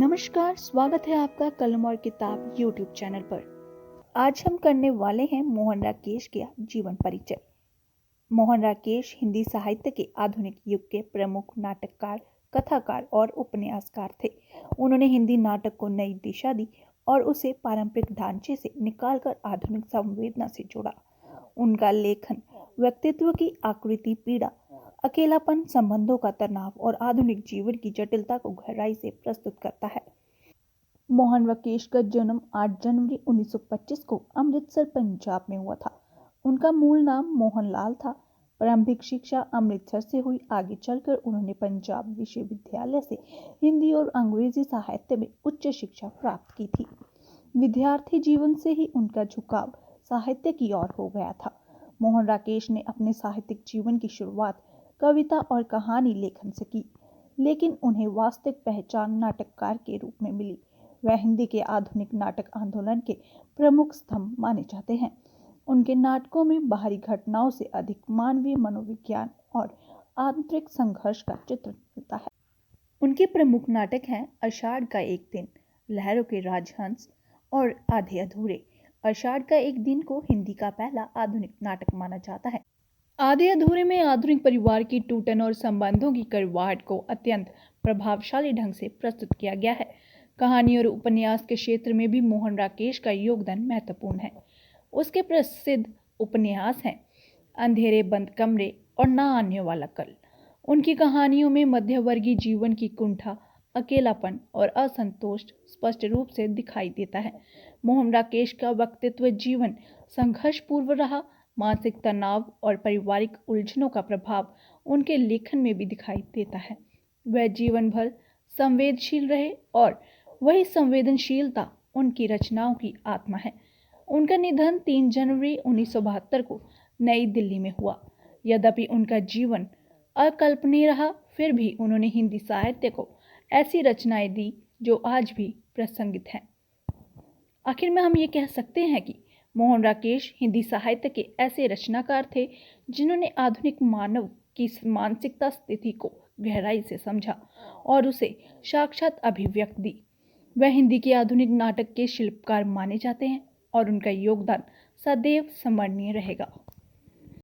नमस्कार, स्वागत है आपका कलम और किताब YouTube चैनल पर। आज हम करने वाले हैं मोहन राकेश का जीवन परिचय। मोहन राकेश हिंदी साहित्य के आधुनिक युग के प्रमुख नाटककार, कथाकार और उपन्यासकार थे। उन्होंने हिंदी नाटक को नई दिशा दी और उसे पारंपरिक ढांचे से निकालकर आधुनिक संवेदना से जोड़ा। उनका लेखन व्यक्तित्व की आकृति, पीड़ा, अकेलापन, संबंधों का तनाव और आधुनिक जीवन की जटिलता को गहराई से प्रस्तुत करता है। मोहन राकेश का जन्म 8 जनवरी 1925 को अमृतसर, पंजाब में हुआ था। उनका मूल नाम मोहनलाल था। प्रारंभिक शिक्षा अमृतसर से हुई। आगे चलकर उन्होंने पंजाब विश्वविद्यालय से हिंदी और अंग्रेजी साहित्य में उच्च शिक्षा प्राप्त की थी। विद्यार्थी जीवन से ही उनका झुकाव साहित्य की ओर हो गया था। मोहन राकेश ने अपने साहित्यिक जीवन की शुरुआत कविता और कहानी लेखन से की, लेकिन उन्हें वास्तविक पहचान नाटककार के रूप में मिली। वह हिंदी के आधुनिक नाटक आंदोलन के प्रमुख स्तंभ माने जाते हैं। उनके नाटकों में बाहरी घटनाओं से अधिक मानवीय मनोविज्ञान और आंतरिक संघर्ष का चित्र मिलता है। उनके प्रमुख नाटक हैं आषाढ़ का एक दिन, लहरों के राजहंस और आधे अधूरे। आषाढ़ का एक दिन को हिंदी का पहला आधुनिक नाटक माना जाता है। आधे अधूरे में आधुनिक परिवार की टूटन और संबंधों की कड़वाहट को अत्यंत प्रभावशाली ढंग से प्रस्तुत किया गया है। कहानी और उपन्यास के क्षेत्र में भी मोहन राकेश का योगदान महत्वपूर्ण है। उसके प्रसिद्ध उपन्यास हैं अंधेरे बंद कमरे और ना आने वाला कल। उनकी कहानियों में मध्यवर्गीय जीवन की कुंठा, अकेलापन और असंतोष स्पष्ट रूप से दिखाई देता है। मोहन राकेश का व्यक्तित्व जीवन संघर्षपूर्ण रहा। मानसिक तनाव और पारिवारिक उलझनों का प्रभाव उनके लेखन में भी दिखाई देता है। वह जीवन भर संवेदनशील रहे और वही संवेदनशीलता उनकी रचनाओं की आत्मा है। उनका निधन 3 जनवरी 1972 को नई दिल्ली में हुआ। यद्यपि उनका जीवन अकल्पनीय रहा, फिर भी उन्होंने हिंदी साहित्य को ऐसी रचनाएं दी जो आज भी प्रासंगिक हैं। आखिर में हम ये कह सकते हैं कि मोहन राकेश हिंदी साहित्य के ऐसे रचनाकार थे जिन्होंने आधुनिक मानव की मानसिकता स्थिति को गहराई से समझा और उसे साक्षात अभिव्यक्ति दी। वह हिंदी के आधुनिक नाटक के शिल्पकार माने जाते हैं और उनका योगदान सदैव स्मरणीय रहेगा।